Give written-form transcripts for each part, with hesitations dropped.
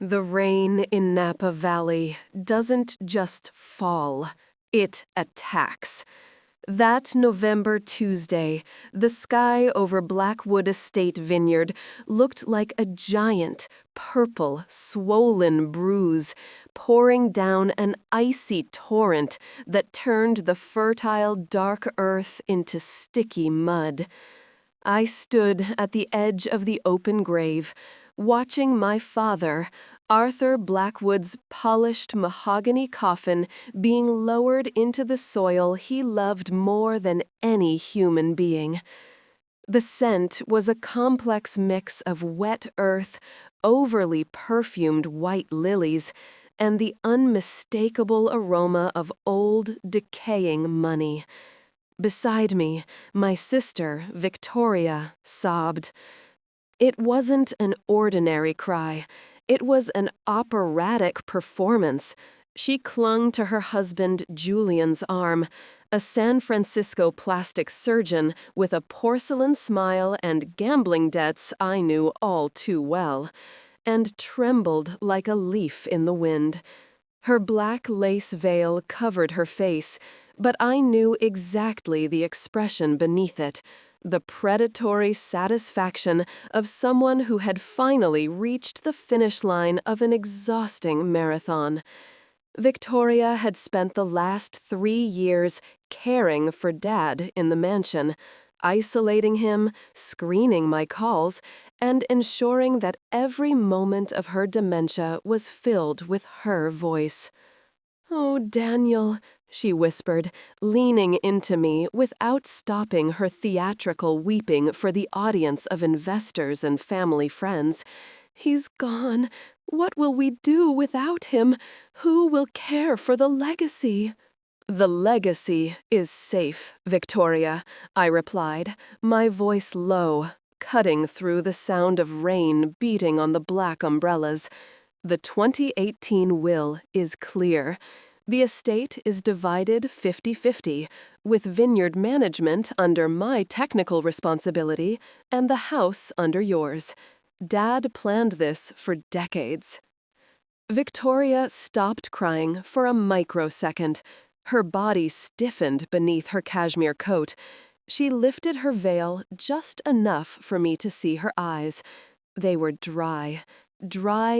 The rain in Napa Valley doesn't just fall, it attacks. That November Tuesday, the sky over Blackwood Estate Vineyard looked like a giant, purple, swollen bruise, pouring down an icy torrent that turned the fertile, dark earth into sticky mud. I stood at the edge of the open grave, watching my father, Arthur Blackwood's polished mahogany coffin being lowered into the soil he loved more than any human being. The scent was a complex mix of wet earth, overly perfumed white lilies, and the unmistakable aroma of old, decaying money. Beside me, my sister, Victoria, sobbed. It wasn't an ordinary cry. It was an operatic performance. She clung to her husband Julian's arm, a San Francisco plastic surgeon with a porcelain smile and gambling debts I knew all too well, and trembled like a leaf in the wind. Her black lace veil covered her face, but I knew exactly the expression beneath it. The predatory satisfaction of someone who had finally reached the finish line of an exhausting marathon. Victoria had spent the last 3 years caring for Dad in the mansion, isolating him, screening my calls, and ensuring that every moment of her dementia was filled with her voice. "Oh, Daniel," she whispered, leaning into me without stopping her theatrical weeping for the audience of investors and family friends. "He's gone. What will we do without him? Who will care for the legacy?" "The legacy is safe, Victoria," I replied, my voice low, cutting through the sound of rain beating on the black umbrellas. "The 2018 will is clear. The estate is divided 50-50, with vineyard management under my technical responsibility and the house under yours. Dad planned this for decades." Victoria stopped crying for a microsecond. Her body stiffened beneath her cashmere coat. She lifted her veil just enough for me to see her eyes. They were dry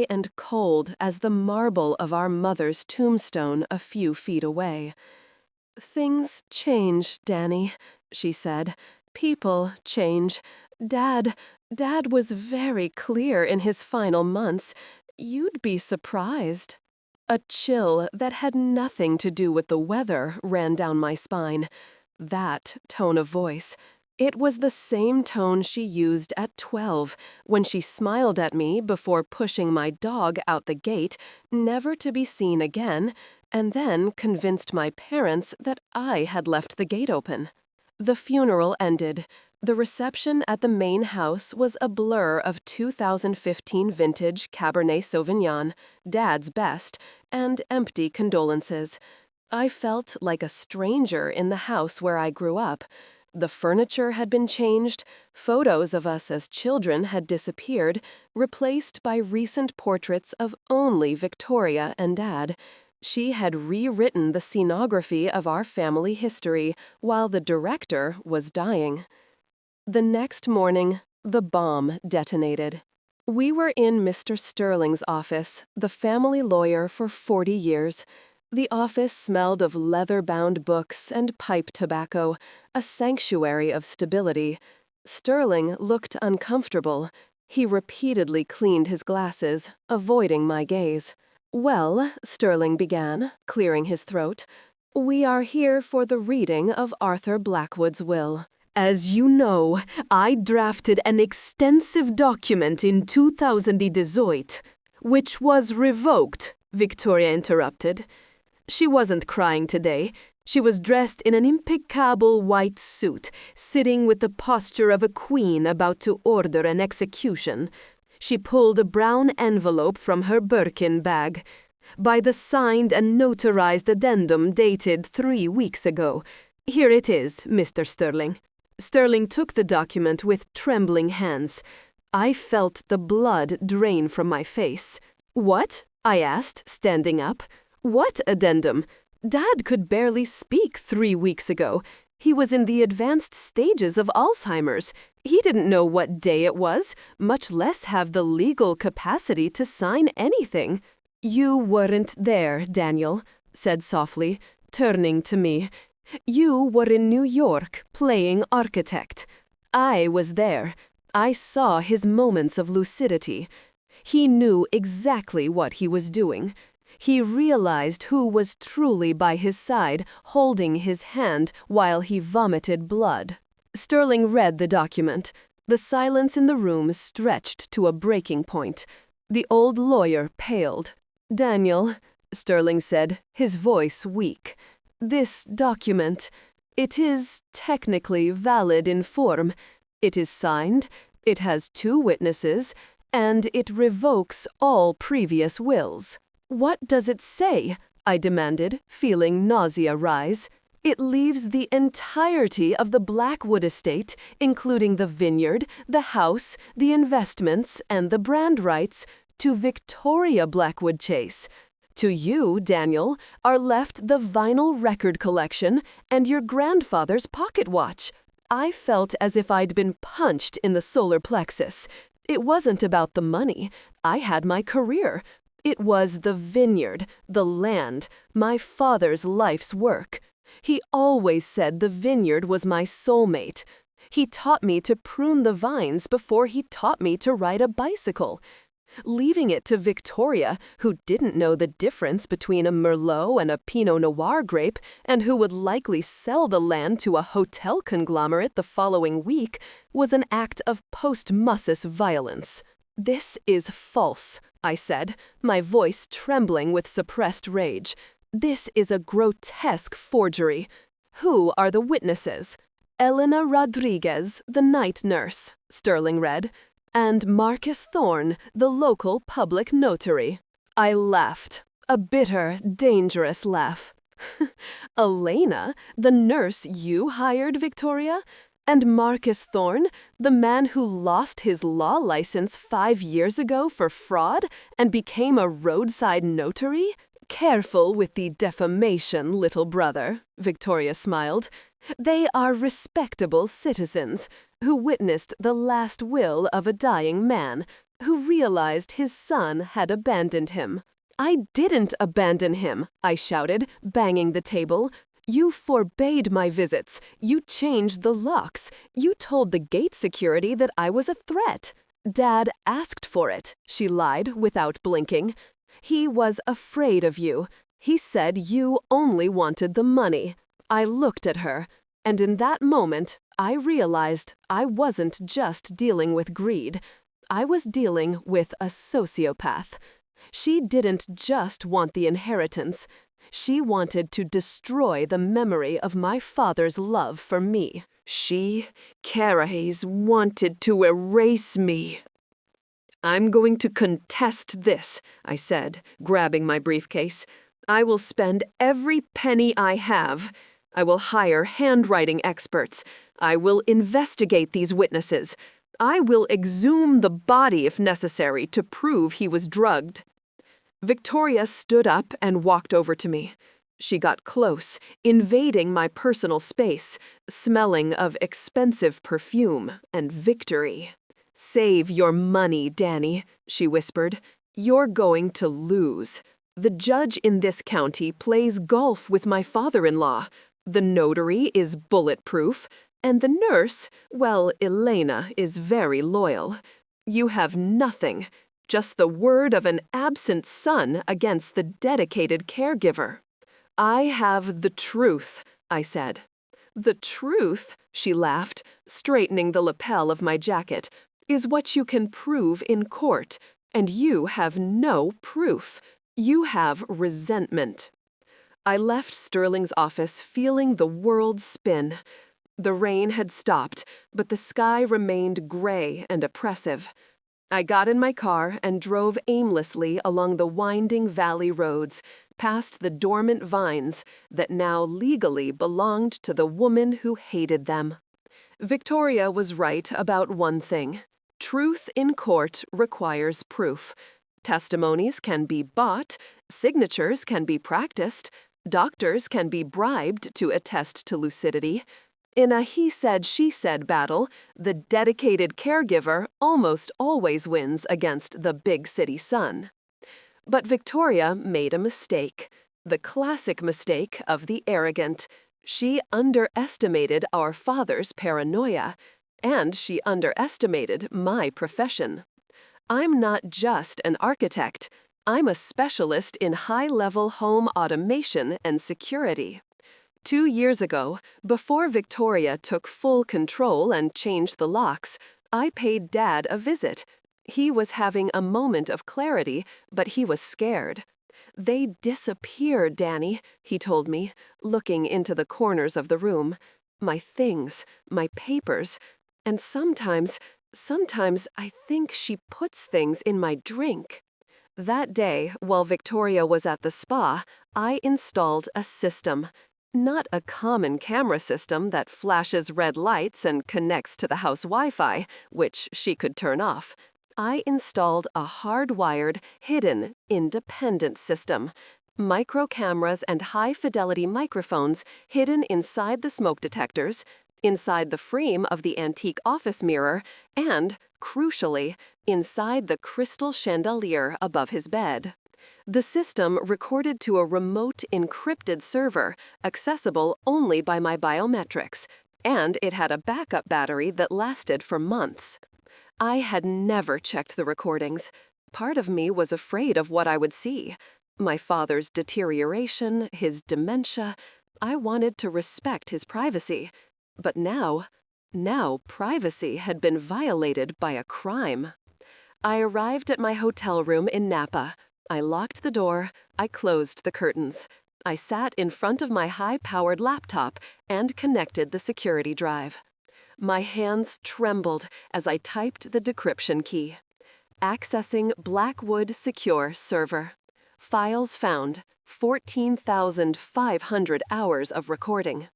and cold as the marble of our mother's tombstone a few feet away. "Things change, Danny," she said. "People change. Dad was very clear in his final months. You'd be surprised." A chill that had nothing to do with the weather ran down my spine. That tone of voice. It was the same tone she used at 12, when she smiled at me before pushing my dog out the gate, never to be seen again, and then convinced my parents that I had left the gate open. The funeral ended. The reception at the main house was a blur of 2015 vintage Cabernet Sauvignon, Dad's best, and empty condolences. I felt like a stranger in the house where I grew up. The furniture had been changed, photos of us as children had disappeared, replaced by recent portraits of only Victoria and Dad. She had rewritten the scenography of our family history while the director was dying. The next morning, the bomb detonated. We were in Mr. Sterling's office, the family lawyer for 40 years. The office smelled of leather-bound books and pipe tobacco, a sanctuary of stability. Sterling looked uncomfortable. He repeatedly cleaned his glasses, avoiding my gaze. "Well," Sterling began, clearing his throat, "we are here for the reading of Arthur Blackwood's will. As you know, I drafted an extensive document in 2018, which was revoked," Victoria interrupted. She wasn't crying today. She was dressed in an impeccable white suit, sitting with the posture of a queen about to order an execution. She pulled a brown envelope from her Birkin bag. "By the signed and notarized addendum dated 3 weeks ago. Here it is, Mr. Sterling." Sterling took the document with trembling hands. I felt the blood drain from my face. What? I asked, standing up. What addendum? Dad could barely speak 3 weeks ago. He was in the advanced stages of Alzheimer's. He didn't know what day it was, much less have the legal capacity to sign anything. You weren't there, Daniel, said softly, turning to me. You were in New York, playing architect. I was there. I saw his moments of lucidity. He knew exactly what he was doing. He realized who was truly by his side, holding his hand while he vomited blood. Sterling read the document. The silence in the room stretched to a breaking point. The old lawyer paled. Daniel, Sterling said, his voice weak. This document, it is technically valid in form. It is signed, it has 2 witnesses, and it revokes all previous wills. What does it say? I demanded, feeling nausea rise. It leaves the entirety of the Blackwood estate, including the vineyard, the house, the investments, and the brand rights, to Victoria Blackwood Chase. To you, Daniel, are left the vinyl record collection and your grandfather's pocket watch. I felt as if I'd been punched in the solar plexus. It wasn't about the money. I had my career. It was the vineyard, the land, my father's life's work. He always said the vineyard was my soulmate. He taught me to prune the vines before he taught me to ride a bicycle. Leaving it to Victoria, who didn't know the difference between a Merlot and a Pinot Noir grape, and who would likely sell the land to a hotel conglomerate the following week, was an act of post-Mussis violence. This is false, I said, my voice trembling with suppressed rage. This is a grotesque forgery. Who are the witnesses? Elena Rodriguez, the night nurse, Sterling read, and Marcus Thorne, the local public notary. I laughed, a bitter, dangerous laugh. Elena, the nurse you hired, Victoria? And Marcus Thorne, the man who lost his law license 5 years ago for fraud and became a roadside notary? Careful with the defamation, little brother, Victoria smiled. They are respectable citizens who witnessed the last will of a dying man, who realized his son had abandoned him. I didn't abandon him, I shouted, banging the table. You forbade my visits. You changed the locks. You told the gate security that I was a threat. Dad asked for it, she lied without blinking. He was afraid of you. He said you only wanted the money. I looked at her, and in that moment, I realized I wasn't just dealing with greed. I was dealing with a sociopath. She didn't just want the inheritance. She wanted to destroy the memory of my father's love for me. She, Carahes, wanted to erase me. I'm going to contest this, I said, grabbing my briefcase. I will spend every penny I have. I will hire handwriting experts. I will investigate these witnesses. I will exhume the body if necessary to prove he was drugged. Victoria stood up and walked over to me. She got close, invading my personal space, smelling of expensive perfume and victory. Save your money, Danny, she whispered. You're going to lose. The judge in this county plays golf with my father-in-law. The notary is bulletproof, and the nurse, well, Elena, is very loyal. You have nothing, just the word of an absent son against the dedicated caregiver. I have the truth, I said. The truth, she laughed, straightening the lapel of my jacket, is what you can prove in court, and you have no proof. You have resentment. I left Sterling's office feeling the world spin. The rain had stopped, but the sky remained gray and oppressive. I got in my car and drove aimlessly along the winding valley roads, past the dormant vines that now legally belonged to the woman who hated them. Victoria was right about one thing. Truth in court requires proof. Testimonies can be bought, signatures can be practiced, doctors can be bribed to attest to lucidity. In a he said, she said battle, the dedicated caregiver almost always wins against the big city sun. But Victoria made a mistake, the classic mistake of the arrogant. She underestimated our father's paranoia, and she underestimated my profession. I'm not just an architect. I'm a specialist in high-level home automation and security. 2 years ago, before Victoria took full control and changed the locks, I paid Dad a visit. He was having a moment of clarity, but he was scared. "They disappear, Danny," he told me, looking into the corners of the room. "My things, my papers, and sometimes I think she puts things in my drink." That day, while Victoria was at the spa, I installed a system. Not a common camera system that flashes red lights and connects to the house Wi-Fi, which she could turn off. I installed a hardwired, hidden, independent system. Micro cameras and high-fidelity microphones hidden inside the smoke detectors, inside the frame of the antique office mirror, and, crucially, inside the crystal chandelier above his bed. The system recorded to a remote encrypted server, accessible only by my biometrics, and it had a backup battery that lasted for months. I had never checked the recordings. Part of me was afraid of what I would see. My father's deterioration, his dementia. I wanted to respect his privacy. But now privacy had been violated by a crime. I arrived at my hotel room in Napa. I locked the door, I closed the curtains. I sat in front of my high-powered laptop and connected the security drive. My hands trembled as I typed the decryption key. Accessing Blackwood Secure Server. Files found, 14,500 hours of recording.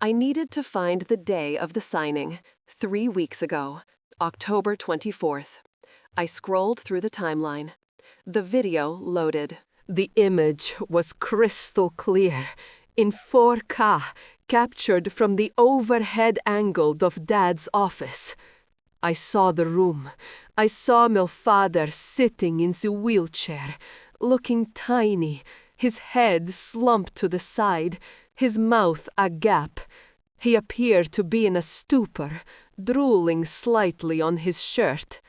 I needed to find the day of the signing, 3 weeks ago, October 24th. I scrolled through the timeline. The video loaded. The image was crystal clear, in 4K, captured from the overhead angle of Dad's office. I saw the room. I saw my father sitting in the wheelchair, looking tiny, his head slumped to the side, his mouth agape. He appeared to be in a stupor, drooling slightly on his shirt.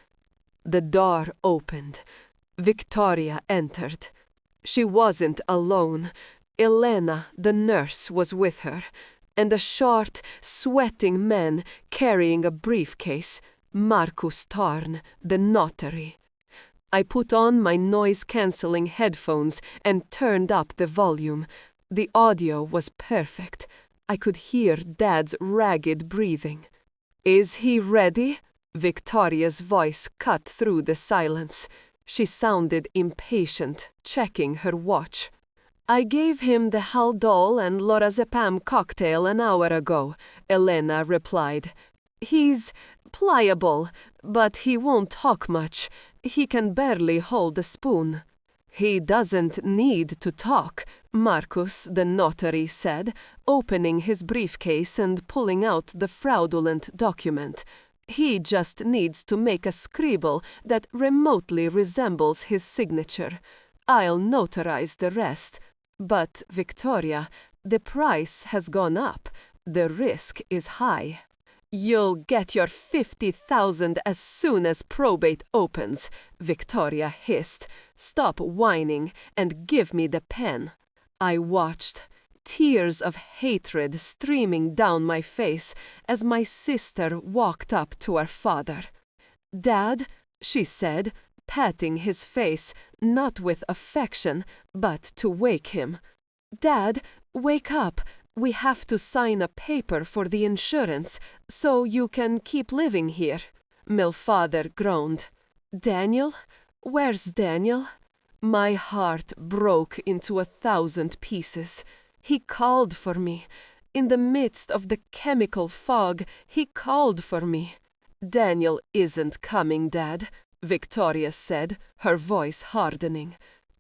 The door opened. Victoria entered. She wasn't alone. Elena, the nurse, was with her, and a short, sweating man carrying a briefcase, Marcus Tarn, the notary. I put on my noise-canceling headphones and turned up the volume. The audio was perfect. I could hear Dad's ragged breathing. "Is he ready?" Victoria's voice cut through the silence. She sounded impatient, checking her watch. "I gave him the Haldol and lorazepam cocktail an hour ago," Elena replied. "He's pliable, but he won't talk much. He can barely hold a spoon." "He doesn't need to talk," Marcus, the notary, said, opening his briefcase and pulling out the fraudulent document. "He just needs to make a scribble that remotely resembles his signature. I'll notarize the rest. But, Victoria, the price has gone up. The risk is high." "You'll get your 50,000 as soon as probate opens," Victoria hissed. "Stop whining and give me the pen." I watched, tears of hatred streaming down my face as my sister walked up to our father. "Dad," she said, patting his face, not with affection, but to wake him. "Dad, wake up. We have to sign a paper for the insurance, so you can keep living here." My father groaned. "Daniel? Where's Daniel?" My heart broke into 1,000 pieces. He called for me. In the midst of the chemical fog, he called for me. "Daniel isn't coming, Dad. Victoria said, her voice hardening.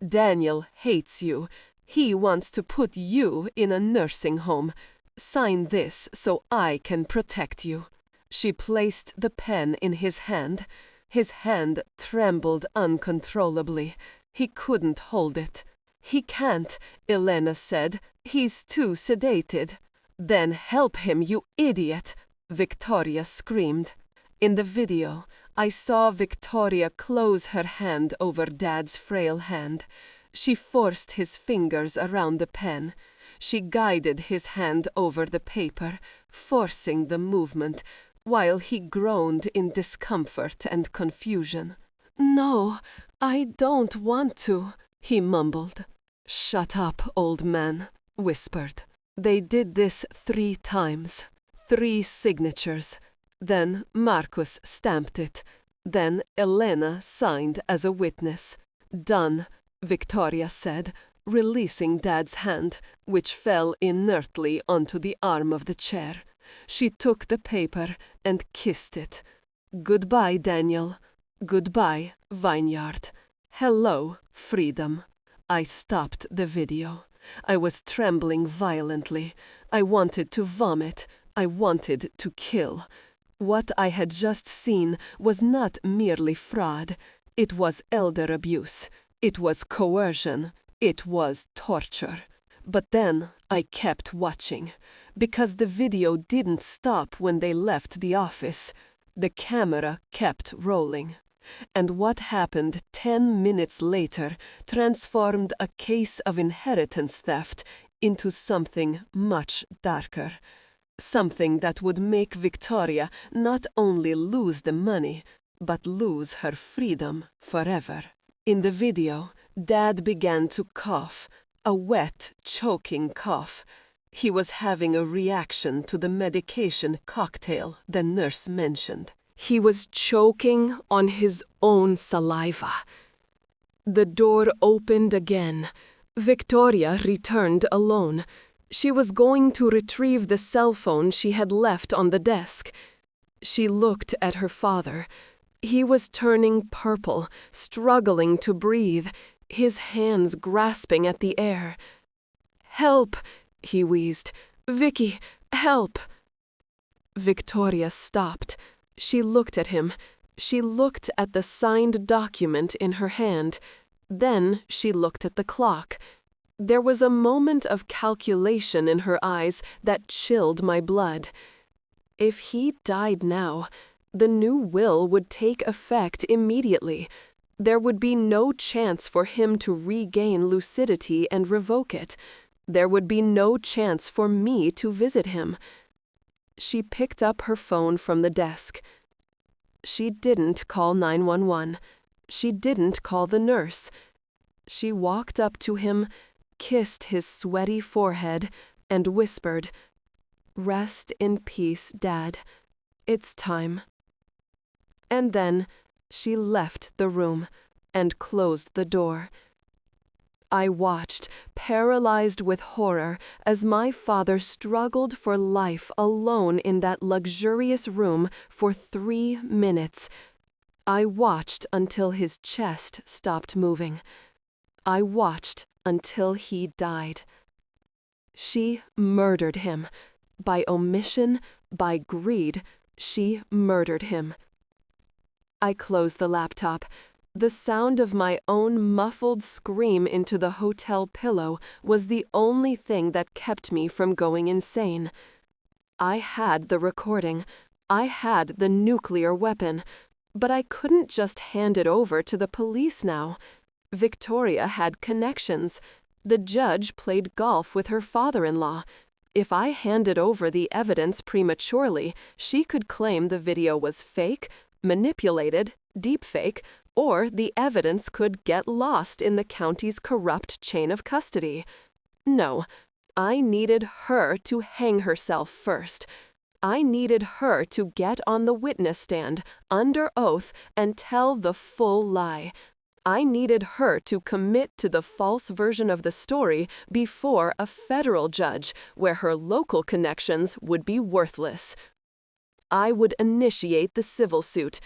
"Daniel hates you. He wants to put you in a nursing home. Sign this so I can protect you." She placed the pen in his hand. His hand trembled uncontrollably. He couldn't hold it. "He can't," Elena said. "He's too sedated." "Then help him, you idiot!" Victoria screamed. In the video, I saw Victoria close her hand over Dad's frail hand. She forced his fingers around the pen. She guided his hand over the paper, forcing the movement, while he groaned in discomfort and confusion. "No, I don't want to," he mumbled. "Shut up, old man," whispered. They did this 3 times. 3 signatures. Then Marcus stamped it. Then Elena signed as a witness. "Done," Victoria said, releasing Dad's hand, which fell inertly onto the arm of the chair. She took the paper and kissed it. "Goodbye, Daniel. Goodbye, Vineyard. Hello, freedom." I stopped the video. I was trembling violently. I wanted to vomit. I wanted to kill. What I had just seen was not merely fraud. It was elder abuse. It was coercion. It was torture. But then I kept watching, because the video didn't stop when they left the office. The camera kept rolling. And what happened 10 minutes later transformed a case of inheritance theft into something much darker. Something that would make Victoria not only lose the money, but lose her freedom forever. In the video, Dad began to cough, a wet, choking cough. He was having a reaction to the medication cocktail the nurse mentioned. He was choking on his own saliva. The door opened again. Victoria returned alone. She was going to retrieve the cell phone she had left on the desk. She looked at her father. He was turning purple, struggling to breathe, his hands grasping at the air. "Help!" he wheezed. "Vicky, help!" Victoria stopped. She looked at him. She looked at the signed document in her hand. Then she looked at the clock. There was a moment of calculation in her eyes that chilled my blood. If he died now, the new will would take effect immediately. There would be no chance for him to regain lucidity and revoke it. There would be no chance for me to visit him. She picked up her phone from the desk. She didn't call 911. She didn't call the nurse. She walked up to him, kissed his sweaty forehead, and whispered, "Rest in peace, Dad. It's time." And then she left the room and closed the door. I watched, paralyzed with horror, as my father struggled for life alone in that luxurious room for 3 minutes. I watched until his chest stopped moving. I watched until he died. She murdered him. By omission, by greed, she murdered him. I closed the laptop. The sound of my own muffled scream into the hotel pillow was the only thing that kept me from going insane. I had the recording. I had the nuclear weapon. But I couldn't just hand it over to the police now. Victoria had connections. The judge played golf with her father-in-law. If I handed over the evidence prematurely, she could claim the video was fake, manipulated, deepfake, or the evidence could get lost in the county's corrupt chain of custody. No, I needed her to hang herself first. I needed her to get on the witness stand, under oath, and tell the full lie. I needed her to commit to the false version of the story before a federal judge, where her local connections would be worthless. I would initiate the civil suit.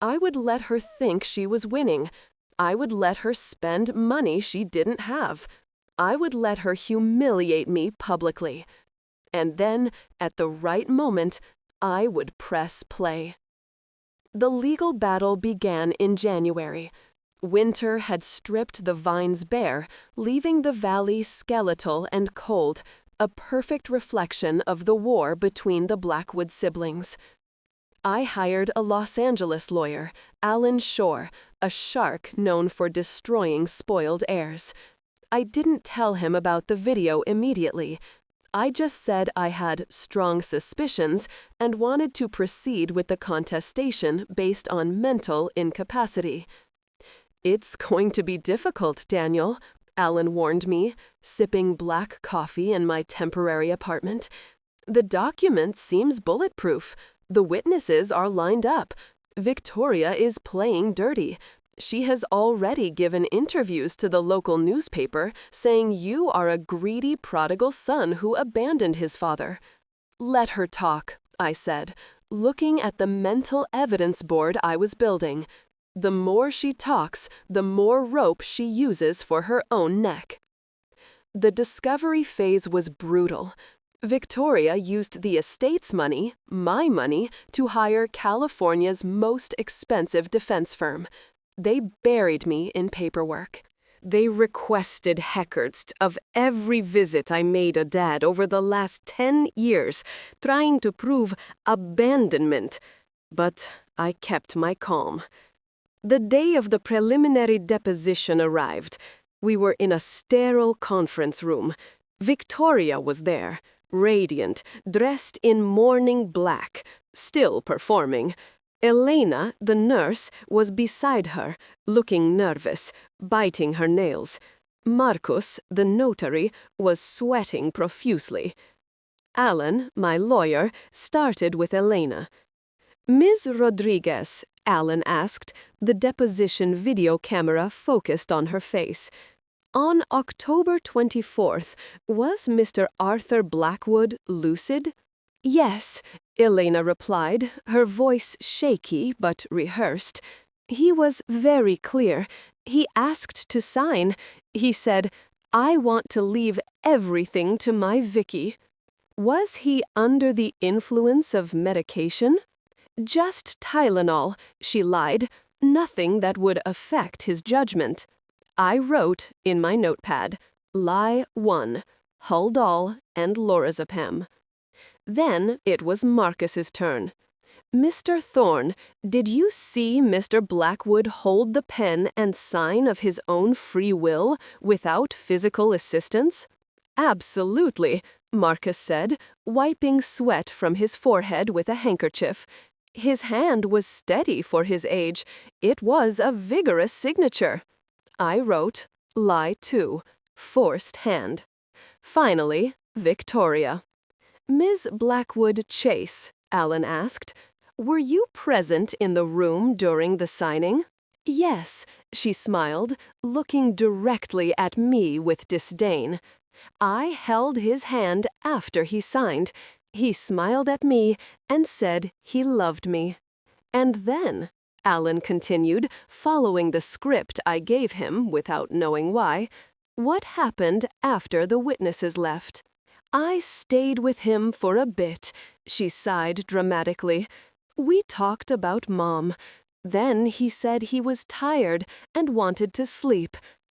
I would let her think she was winning. I would let her spend money she didn't have. I would let her humiliate me publicly. And then, at the right moment, I would press play. The legal battle began in January. Winter had stripped the vines bare, leaving the valley skeletal and cold, a perfect reflection of the war between the Blackwood siblings. I hired a Los Angeles lawyer, Alan Shore, a shark known for destroying spoiled heirs. I didn't tell him about the video immediately. I just said I had strong suspicions and wanted to proceed with the contestation based on mental incapacity. "It's going to be difficult, Daniel," Alan warned me, sipping black coffee in my temporary apartment. "The document seems bulletproof. The witnesses are lined up. Victoria is playing dirty. She has already given interviews to the local newspaper saying you are a greedy prodigal son who abandoned his father." "Let her talk," I said, looking at the mental evidence board I was building. The more she talks, the more rope she uses for her own neck. The discovery phase was brutal. Victoria used the estate's money, my money, to hire California's most expensive defense firm. They buried me in paperwork. They requested records of every visit I made a dad over the last 10 years, trying to prove abandonment. But I kept my calm. The day of the preliminary deposition arrived. We were in a sterile conference room. Victoria was there, radiant, dressed in mourning black, still performing. Elena, the nurse, was beside her, looking nervous, biting her nails. Marcus, the notary, was sweating profusely. Alan, my lawyer, started with Elena. "Ms. Rodriguez," Alan asked, the deposition video camera focused on her face. "On October 24th, was Mr. Arthur Blackwood lucid?" "Yes," Elena replied, her voice shaky but rehearsed. "He was very clear. He asked to sign. He said, 'I want to leave everything to my Vicky.'" "Was he under the influence of medication?" "Just Tylenol," she lied. "Nothing that would affect his judgment." I wrote in my notepad, "Lie 1, Haldol and lorazepam." Then it was Marcus's turn. "Mr. Thorne, did you see Mr. Blackwood hold the pen and sign of his own free will without physical assistance?" "Absolutely," Marcus said, wiping sweat from his forehead with a handkerchief. "His hand was steady for his age. It was a vigorous signature." I wrote, "Lie 2, forced hand." Finally, Victoria. "Ms. Blackwood Chase," Alan asked, "were you present in the room during the signing?" "Yes," she smiled, looking directly at me with disdain. "I held his hand after he signed. He smiled at me and said he loved me." "And then," Alan continued, following the script I gave him without knowing why, "what happened after the witnesses left?" "I stayed with him for a bit," she sighed dramatically. "We talked about Mom. Then he said he was tired and wanted to sleep.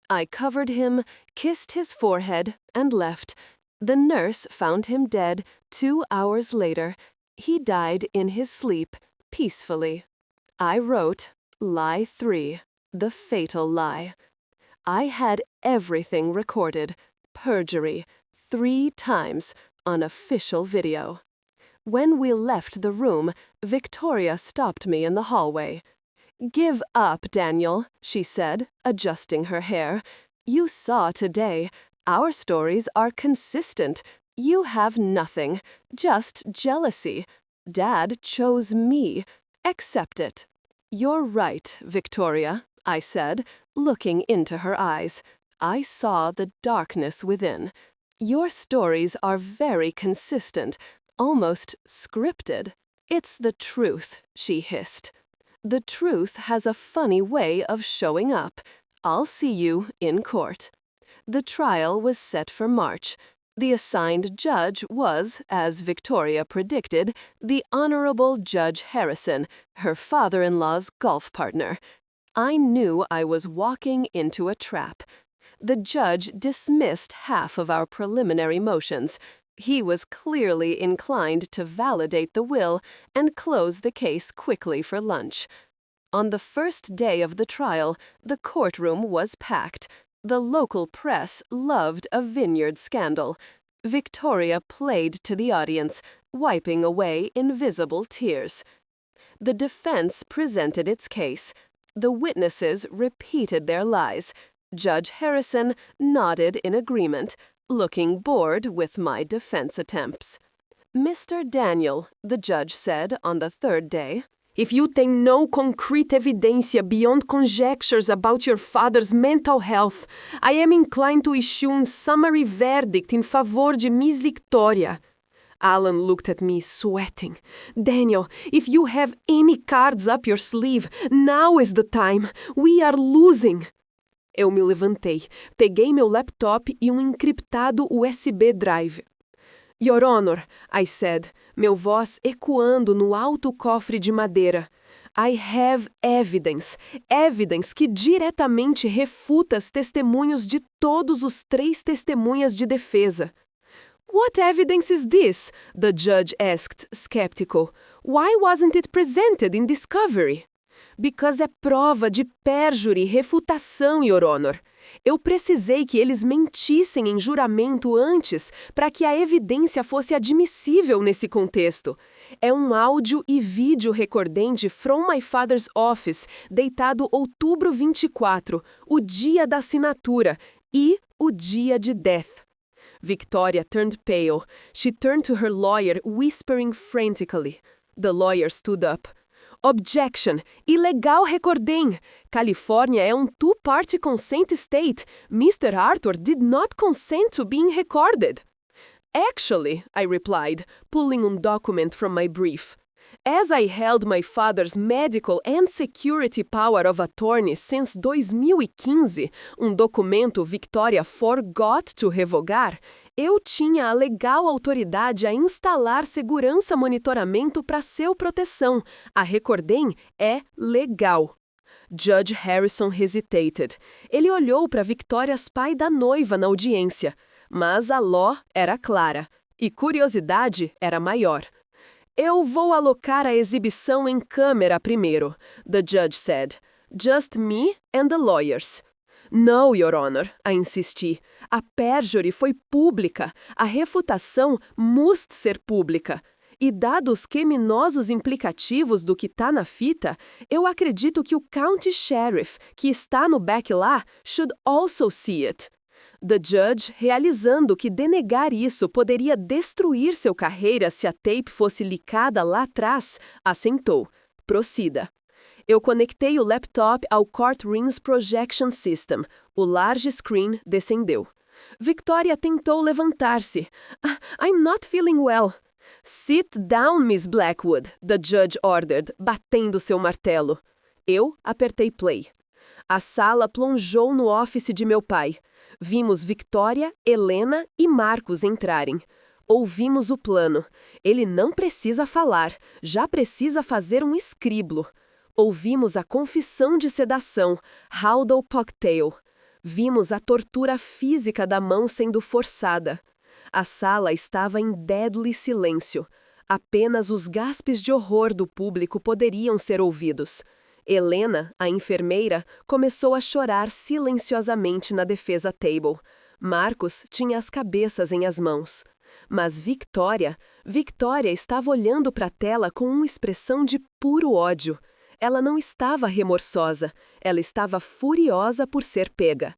I covered him, kissed his forehead, and left. The nurse found him dead 2 hours later. He died in his sleep, peacefully." I wrote, "Lie 3, the fatal lie." I had everything recorded, perjury, 3 times, on official video. When we left the room, Victoria stopped me in the hallway. "Give up, Daniel," she said, adjusting her hair. "You saw today. Our stories are consistent. You have nothing, just jealousy. Dad chose me. Accept it." "You're right, Victoria," I said, looking into her eyes. I saw the darkness within. "Your stories are very consistent, almost scripted." "It's the truth," she hissed. The truth has a funny way of showing up. I'll see you in court. The trial was set for March. The assigned judge was, as Victoria predicted, the Honorable Judge Harrison, her father-in-law's golf partner. I knew I was walking into a trap. The judge dismissed half of our preliminary motions. He was clearly inclined to validate the will and close the case quickly for lunch. On the first day of the trial, the courtroom was packed. The local press loved a vineyard scandal. Victoria played to the audience, wiping away invisible tears. The defense presented its case. The witnesses repeated their lies. Judge Harrison nodded in agreement, looking bored with my defense attempts. Mr. Daniel, the judge said on the third day, "If you tem no concrete evidência beyond conjectures about your father's mental health, I am inclined to issue a summary verdict in favor de Miss Victoria." Alan looked at me, sweating. "Daniel, if you have any cards up your sleeve, now is the time. We are losing." Eu me levantei, peguei meu laptop e encriptado USB drive. "Your Honor," I said, meu voz ecoando no alto cofre de madeira. "I have evidence que diretamente refuta os testemunhos de todos os 3 testemunhas de defesa." "What evidence is this?" the judge asked, skeptical. "Why wasn't it presented in discovery?" "Because é prova de perjury e refutação, Your Honor. Eu precisei que eles mentissem em juramento antes para que a evidência fosse admissível nesse contexto. É um áudio e vídeo recordente from my father's office, datado outubro 24, o dia da assinatura, e o dia de death." Victoria turned pale. She turned to her lawyer, whispering frantically. The lawyer stood up. "Objection! Ilegal recording! California é um two-party consent state. Mr. Arthur did not consent to being recorded." "Actually," I replied, pulling a document from my brief, "as I held my father's medical and security power of attorney since 2015, documento Victoria forgot to revogar, eu tinha a legal autoridade a instalar segurança monitoramento para seu proteção. A recordem é legal." Judge Harrison hesitated. Ele olhou para Victoria's pai da noiva na audiência. Mas a law era clara. E curiosidade era maior. "Eu vou alocar a exibição em câmera primeiro," the judge said. "Just me and the lawyers." "No, Your Honor," I insisti. "A perjury foi pública. A refutação must ser pública. E dados os criminosos implicativos do que está na fita, eu acredito que o County Sheriff, que está no back lá, should also see it." The judge, realizando que denegar isso poderia destruir sua carreira se a tape fosse licada lá atrás, assentou. "Proceda." Eu conectei o laptop ao courtroom's projection system. O large screen descendeu. Victoria tentou levantar-se. "I'm not feeling well." "Sit down, Miss Blackwood," the judge ordered, batendo seu martelo. Eu apertei play. A sala plonjou no office de meu pai. Vimos Victoria, Helena e Marcos entrarem. Ouvimos o plano. Ele não precisa falar, já precisa fazer um escriblo. Ouvimos a confissão de sedação, Haldol Cocktail. Vimos a tortura física da mão sendo forçada. A sala estava em deadly silêncio. Apenas os gaspes de horror do público poderiam ser ouvidos. Helena, a enfermeira, começou a chorar silenciosamente na defesa table. Marcos tinha as cabeças em as mãos. Mas Victoria estava olhando para a tela com uma expressão de puro ódio. Ela não estava remorsosa, ela estava furiosa por ser pega.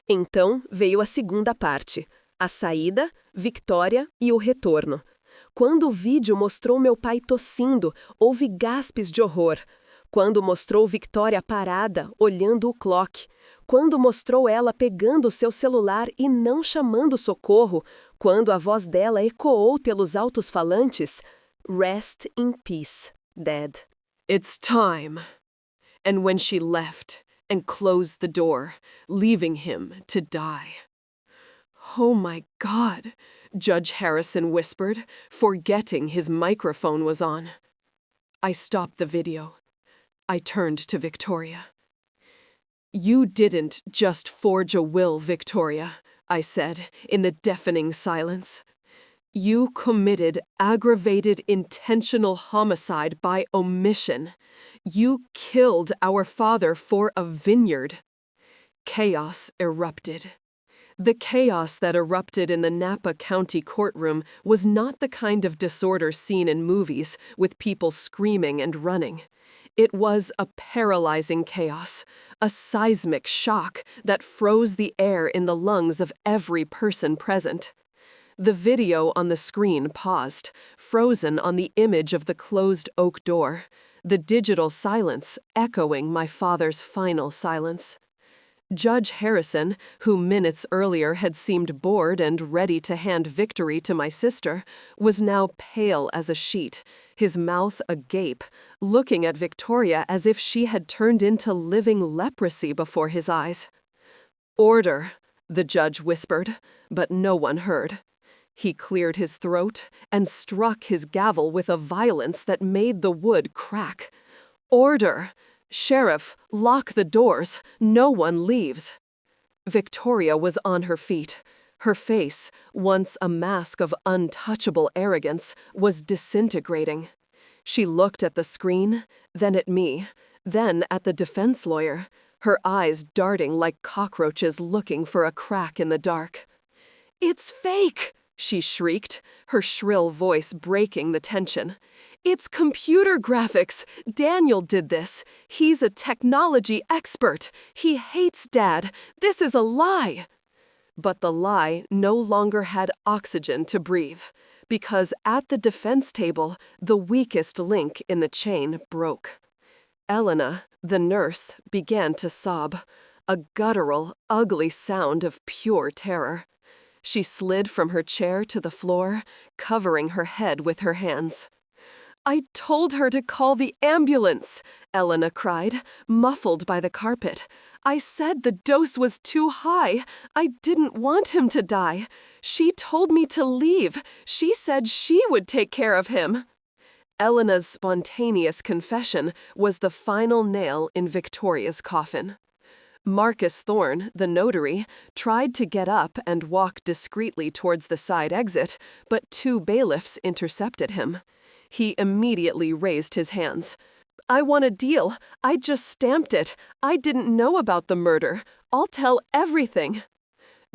Então veio a segunda parte, a saída, Victoria e o retorno. Quando o vídeo mostrou meu pai tossindo, houve gaspes de horror. Quando mostrou Victoria parada, olhando o clock. Quando mostrou ela pegando seu celular e não chamando socorro. Quando a voz dela ecoou pelos altos-falantes. "Rest in peace, Dad." "It's time." and when she left and closed the door, leaving him to die. "Oh my God," Judge Harrison whispered, forgetting his microphone was on. I stopped the video. I turned to Victoria. "You didn't just forge a will, Victoria," I said in the deafening silence. "You committed aggravated intentional homicide by omission. You killed our father for a vineyard." Chaos erupted. The chaos that erupted in the Napa County courtroom was not the kind of disorder seen in movies, with people screaming and running. It was a paralyzing chaos, a seismic shock that froze the air in the lungs of every person present. The video on the screen paused, frozen on the image of the closed oak door, the digital silence echoing my father's final silence. Judge Harrison, who minutes earlier had seemed bored and ready to hand victory to my sister, was now pale as a sheet, his mouth agape, looking at Victoria as if she had turned into living leprosy before his eyes. "Order," the judge whispered, but no one heard. He cleared his throat and struck his gavel with a violence that made the wood crack. "Order! Sheriff, lock the doors. No one leaves." Victoria was on her feet. Her face, once a mask of untouchable arrogance, was disintegrating. She looked at the screen, then at me, then at the defense lawyer, her eyes darting like cockroaches looking for a crack in the dark. "It's fake!" she shrieked, her shrill voice breaking the tension. "It's computer graphics. Daniel did this. He's a technology expert. He hates Dad. This is a lie." But the lie no longer had oxygen to breathe, because at the defense table, the weakest link in the chain broke. Elena, the nurse, began to sob, a guttural, ugly sound of pure terror. She slid from her chair to the floor, covering her head with her hands. "I told her to call the ambulance," Elena cried, muffled by the carpet. "I said the dose was too high. I didn't want him to die. She told me to leave. She said she would take care of him." Elena's spontaneous confession was the final nail in Victoria's coffin. Marcus Thorne, the notary, tried to get up and walk discreetly towards the side exit, but two bailiffs intercepted him. He immediately raised his hands. "I want a deal. I just stamped it. I didn't know about the murder. I'll tell everything."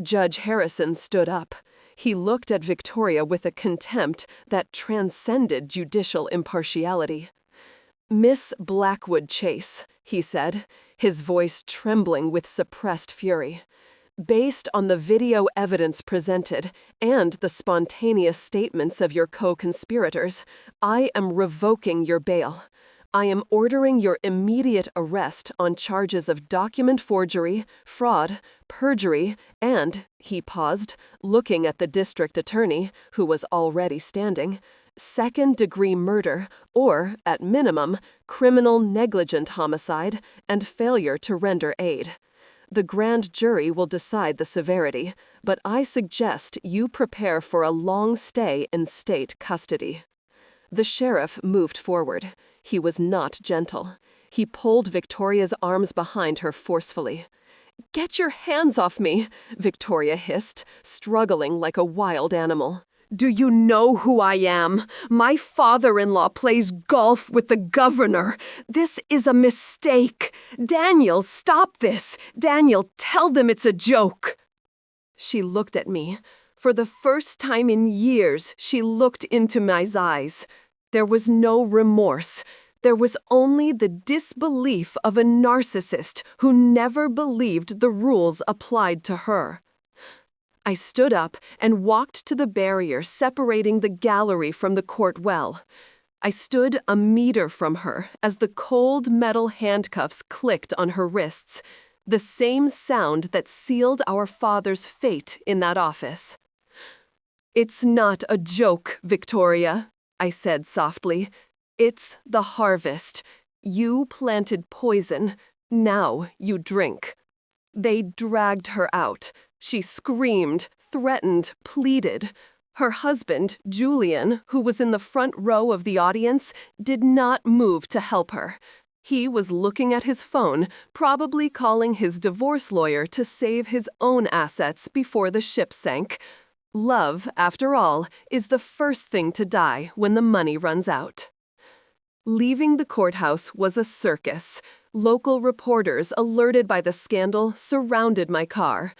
Judge Harrison stood up. He looked at Victoria with a contempt that transcended judicial impartiality. "Miss Blackwood Chase," he said, his voice trembling with suppressed fury. "Based on the video evidence presented and the spontaneous statements of your co-conspirators, I am revoking your bail. I am ordering your immediate arrest on charges of document forgery, fraud, perjury, and," he paused, looking at the district attorney, who was already standing, "second-degree murder, or, at minimum, criminal negligent homicide and failure to render aid. The grand jury will decide the severity, but I suggest you prepare for a long stay in state custody." The sheriff moved forward. He was not gentle. He pulled Victoria's arms behind her forcefully. "Get your hands off me," Victoria hissed, struggling like a wild animal. "Do you know who I am? My father-in-law plays golf with the governor. This is a mistake. Daniel, stop this. Daniel, tell them it's a joke." She looked at me. For the first time in years, she looked into my eyes. There was no remorse. There was only the disbelief of a narcissist who never believed the rules applied to her. I stood up and walked to the barrier separating the gallery from the court well. I stood a meter from her as the cold metal handcuffs clicked on her wrists, the same sound that sealed our father's fate in that office. "It's not a joke, Victoria," I said softly. "It's the harvest. You planted poison. Now you drink. They dragged her out. She screamed, threatened, pleaded. Her husband, Julian, who was in the front row of the audience, did not move to help her. He was looking at his phone, probably calling his divorce lawyer to save his own assets before the ship sank. Love, after all, is the first thing to die when the money runs out. Leaving the courthouse was a circus. Local reporters, alerted by the scandal, surrounded my car.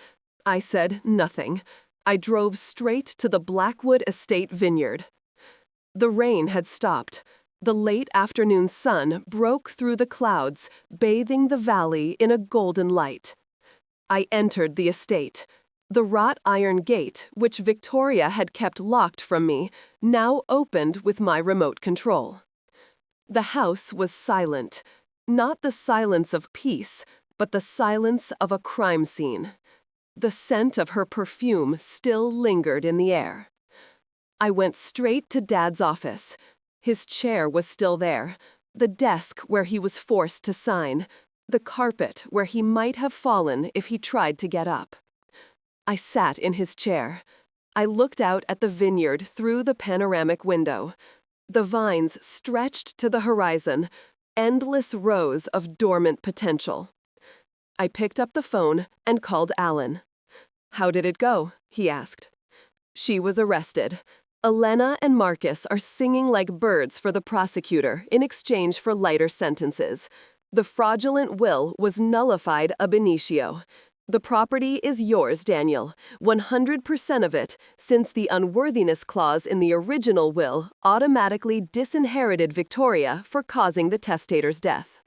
I said nothing. I drove straight to the Blackwood Estate vineyard. The rain had stopped. The late afternoon sun broke through the clouds, bathing the valley in a golden light. I entered the estate. The wrought iron gate, which Victoria had kept locked from me, now opened with my remote control. The house was silent, not the silence of peace, but the silence of a crime scene. The scent of her perfume still lingered in the air. I went straight to Dad's office. His chair was still there, the desk where he was forced to sign, the carpet where he might have fallen if he tried to get up. I sat in his chair. I looked out at the vineyard through the panoramic window. The vines stretched to the horizon, endless rows of dormant potential. I picked up the phone and called Alan. "How did it go?" he asked. "She was arrested. Elena and Marcus are singing like birds for the prosecutor in exchange for lighter sentences. The fraudulent will was nullified ab initio. The property is yours, Daniel, 100% of it, since the unworthiness clause in the original will automatically disinherited Victoria for causing the testator's death."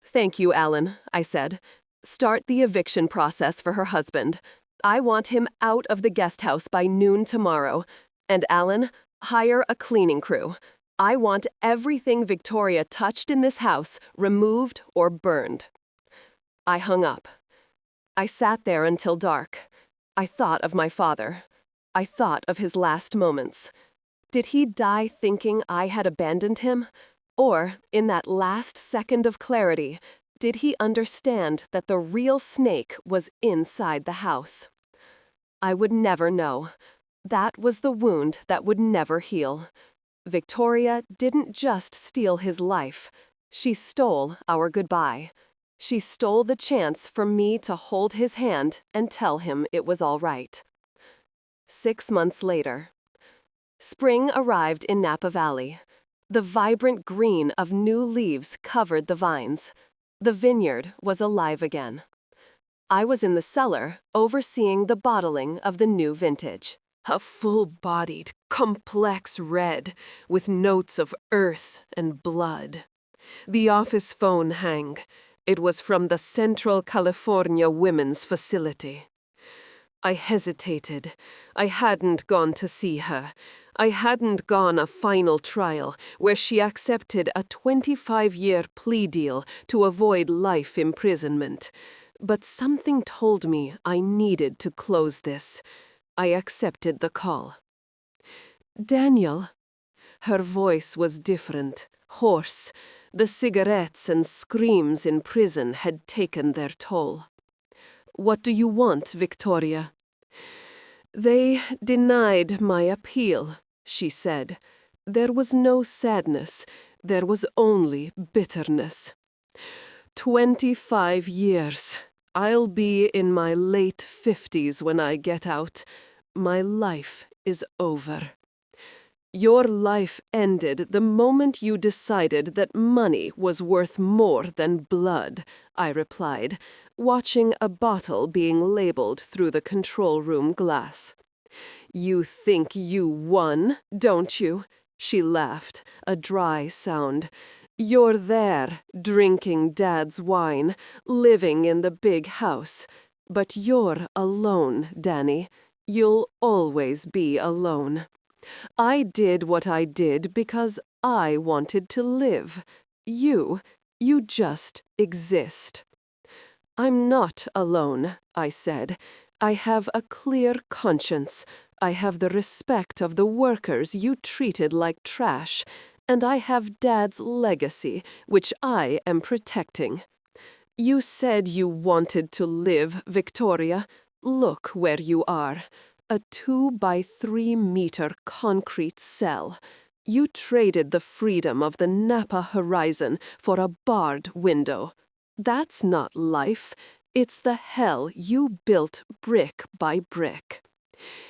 "Thank you, Alan," I said. "Start the eviction process for her husband. I want him out of the guest house by noon tomorrow. And Alan, hire a cleaning crew. I want everything Victoria touched in this house removed or burned." I hung up. I sat there until dark. I thought of my father. I thought of his last moments. Did he die thinking I had abandoned him? Or, in that last second of clarity, did he understand that the real snake was inside the house? I would never know. That was the wound that would never heal. Victoria didn't just steal his life. She stole our goodbye. She stole the chance for me to hold his hand and tell him it was all right. 6 months later. Spring arrived in Napa Valley. The vibrant green of new leaves covered the vines. The vineyard was alive again. I was in the cellar, overseeing the bottling of the new vintage. A full-bodied, complex red, with notes of earth and blood. The office phone rang. It was from the Central California Women's Facility. I hesitated. I hadn't gone to see her. I hadn't gone a final trial where she accepted a 25-year plea deal to avoid life imprisonment. But something told me I needed to close this. I accepted the call. "Daniel?" Her voice was different, hoarse. The cigarettes and screams in prison had taken their toll. "What do you want, Victoria?" "They denied my appeal," she said. There was no sadness. There was only bitterness. 25 years. I'll be in my late 50s when I get out. My life is over. Your life ended the moment you decided that money was worth more than blood, I replied, watching a bottle being labeled through the control room glass. You think you won, don't you? She laughed, a dry sound. You're there, drinking Dad's wine, living in the big house. But you're alone, Danny. You'll always be alone. I did what I did because I wanted to live. You just exist. I'm not alone, I said. I have a clear conscience. I have the respect of the workers you treated like trash, and I have Dad's legacy, which I am protecting. You said you wanted to live, Victoria. Look where you are. A 2-by-3-meter concrete cell. You traded the freedom of the Napa horizon for a barred window. That's not life. It's the hell you built brick by brick.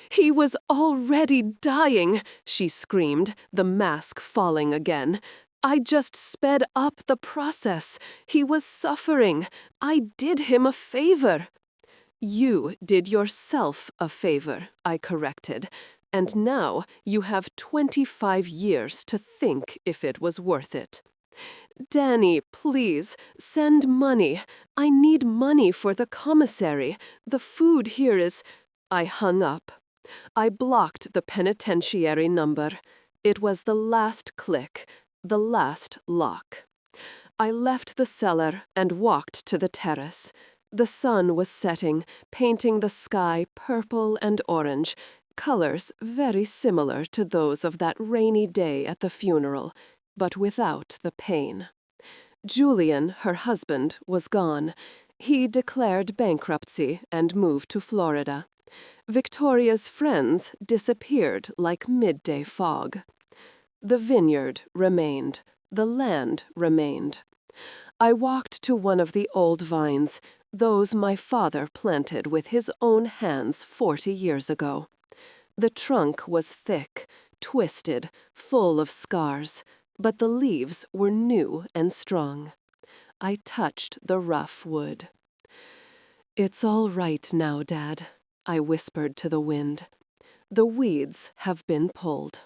He was already dying, she screamed, the mask falling again. I just sped up the process. He was suffering. I did him a favor. You did yourself a favor, I corrected, and now you have 25 years to think if it was worth it. Danny, please, send money. I need money for the commissary. The food here is... I hung up. I blocked the penitentiary number. It was the last click, the last lock. I left the cellar and walked to the terrace. The sun was setting, painting the sky purple and orange, colors very similar to those of that rainy day at the funeral, but without the pain. Julian, her husband, was gone. He declared bankruptcy and moved to Florida. Victoria's friends disappeared like midday fog. The vineyard remained. The land remained. I walked to one of the old vines, those my father planted with his own hands 40 years ago. The trunk was thick, twisted, full of scars, but the leaves were new and strong. I touched the rough wood. "It's all right now, Dad," I whispered to the wind. "The weeds have been pulled."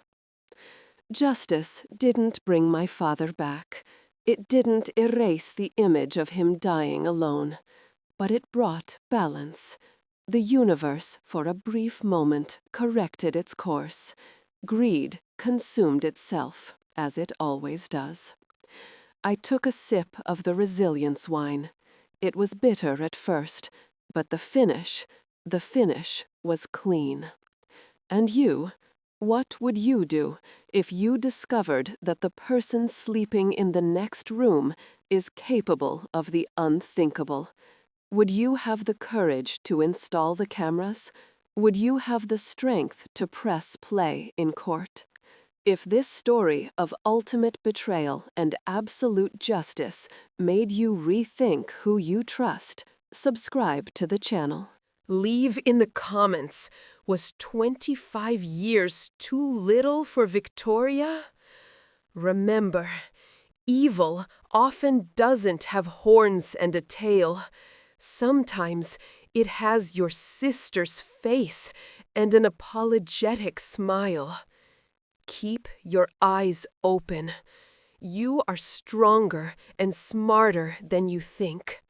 Justice didn't bring my father back. It didn't erase the image of him dying alone. But it brought balance. The universe, for a brief moment, corrected its course. Greed consumed itself, as it always does. I took a sip of the resilience wine. It was bitter at first, but the finish was clean. And you? What would you do if you discovered that the person sleeping in the next room is capable of the unthinkable? Would you have the courage to install the cameras? Would you have the strength to press play in court? If this story of ultimate betrayal and absolute justice made you rethink who you trust, subscribe to the channel. Leave in the comments. Was 25 years too little for Victoria? Remember, evil often doesn't have horns and a tail. Sometimes it has your sister's face and an apologetic smile. Keep your eyes open. You are stronger and smarter than you think.